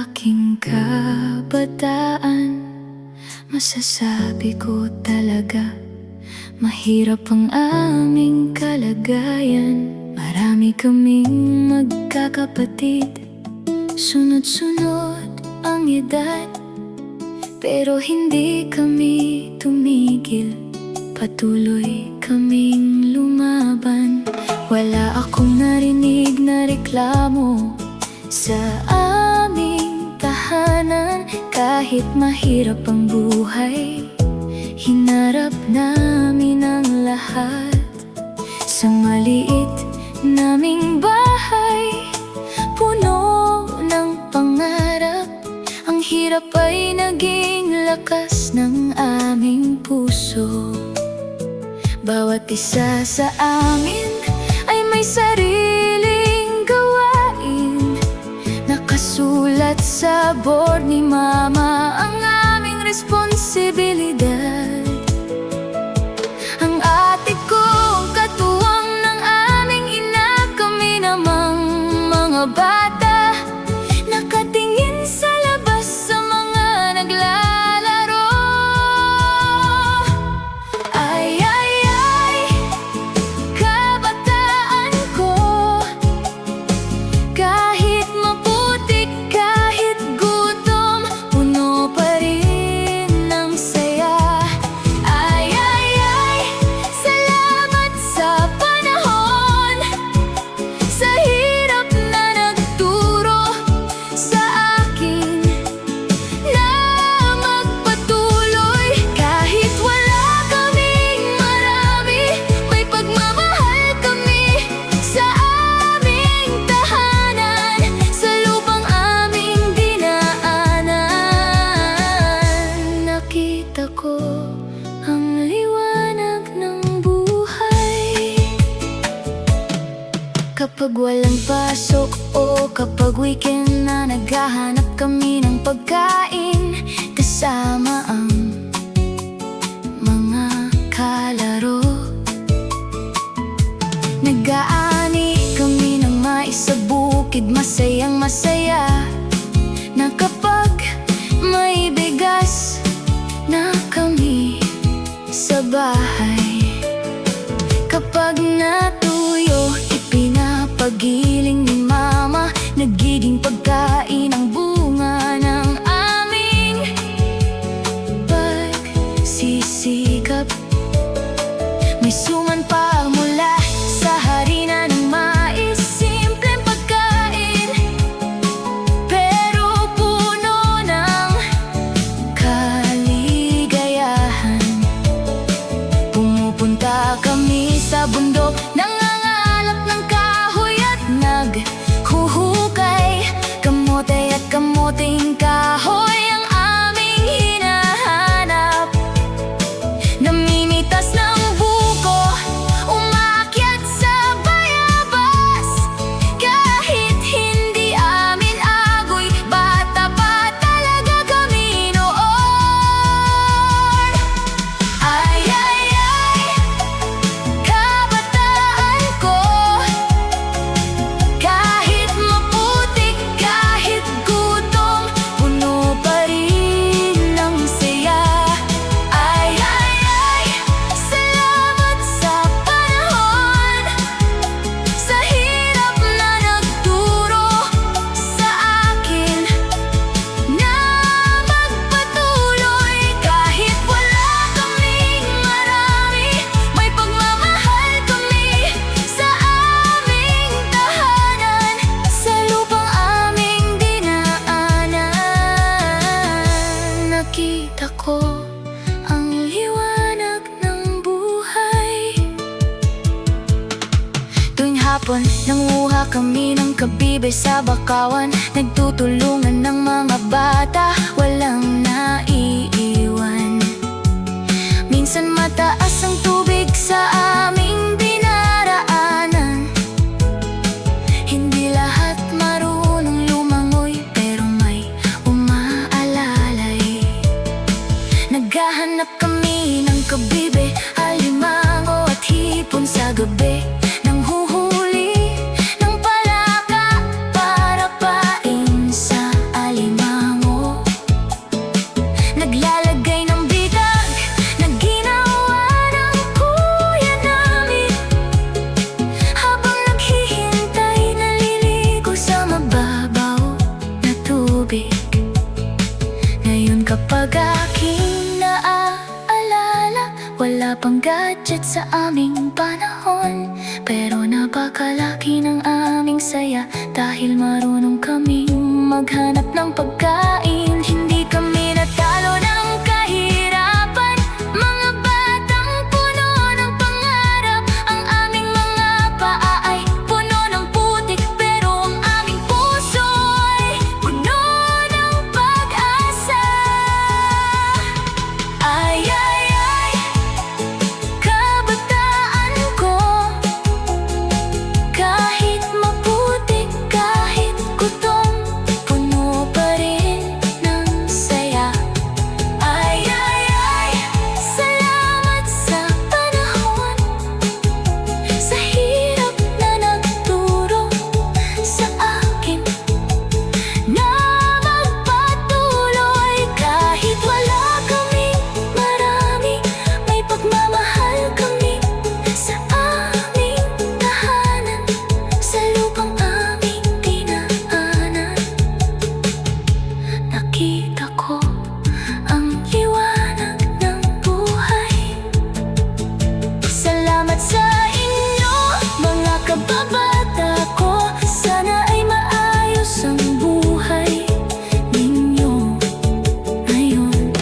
aking kabataan, masasabi ko talaga, mahirap ang aming kalagayan. Marami kaming magkakapatid, sunod-sunod ang edad, pero hindi kami tumigil, patuloy kaming lumaban. Wala akong narinig na reklamo sa aming tahanan. Kahit mahirap ang buhay, hinarap namin ang lahat. Sa maliit naming bahay, puno ng pangarap, ang hirap ay naging lakas ng aming puso. Bawat isa sa amin ay may sariling gawain, nakasulat sa board ni Mama ang aming responsibilidad. Ang ate ko ang katuwang ng aming ina, kami namang mga bata nakatingin sa labas sa mga naglalaro. Ay, ay, ay, kabataan ko, kahit maputik, kahit gutom, puno pa rin ng saya. Ay, ay, ay, salamat sa panahon, sa hirap na nagturo sa akin na magpatuloy. Kahit wala kaming marami, may pagmamahal kami sa aming tahanan, sa lupang aming dinaanan. Nakita ko ang liwanag ng buhay kapag walang pasok o kapag weekend na naghahanap kami ng pagkain kasama ang mga kalaro. Nag-aani kami ng mais sa bukid, masayang masaya na kapag may bigas na kami sa bahay. Kapag natuyo, ipinapagiling ni Mama, nagiging pagkain ang bunga ng aming pagsisikap. May suman pa mula sa harina ng mais, simpleng pagkain, pero puno ng kaligayahan. Pumupunta kami sa bundok, nangangalap ng kahoy at naghuhukay. Kamote at kamuting kahoy ang aming hinahanap. Namimitas ng buko, umaakyat sa bayabas. Kahit hindi amin agoy, bata pa talaga kami noon. Ay, ay, ay, kabataan ko, kahit maputik, kahit gutom, puno pa rin ng saya. Ay, ay, ay, salamat sa panahon, sa hirap na nagturo sa akin na magpatuloy. Kahit wala kaming marami, may pagmamahal kami sa aming tahanan, sa lupang aming dinaanan. Nakita ko ang liwanag ng buhay. Tuwing hapon, nanguha kami ng kabibay sa bakawan, nagtutulungan ng mga bata, walang naiiwan. Minsan mataas ang tubig sa aming dinaraanan, hindi lahat marunong lumangoy, pero may umaalalay. Naghahanap kami ng kabibe, alimango at hipon sa gabi, nanghuhuli ng palaka para pain sa alimango. tubig. Ngayon kapag aking naaalala, wala pang gadget sa aming panahon, pero napakalaki ng aming saya dahil marunong kaming maghanap ng pagkain. Hindi kami natalo ng kahirapan, mga batang puno ng pangarap. Ang aming mga paa ay puno ng putik, pero ang aming puso ay puno ng pag-asa. Ay, ay, ay, kabataan ko. Kahit maputik, kahit gutom, puno pa rin ng saya. Ay, ay, ay, salamat sa panahon, sa hirap na nagturo sa akin na magpatuloy. Kahit wala kaming marami, may pagmamahal kami sa aming tahanan, sa lupang aming dinaanan. Nakita ko ang liwanag ng buhay. Salamat sa inyo, mga kababata ko. Sana ay maayos ang buhay ninyo ngayon.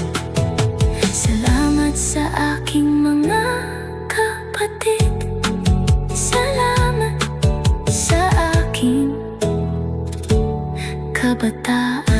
Salamat sa aking mga kapatid. Salamat sa aking kabataan.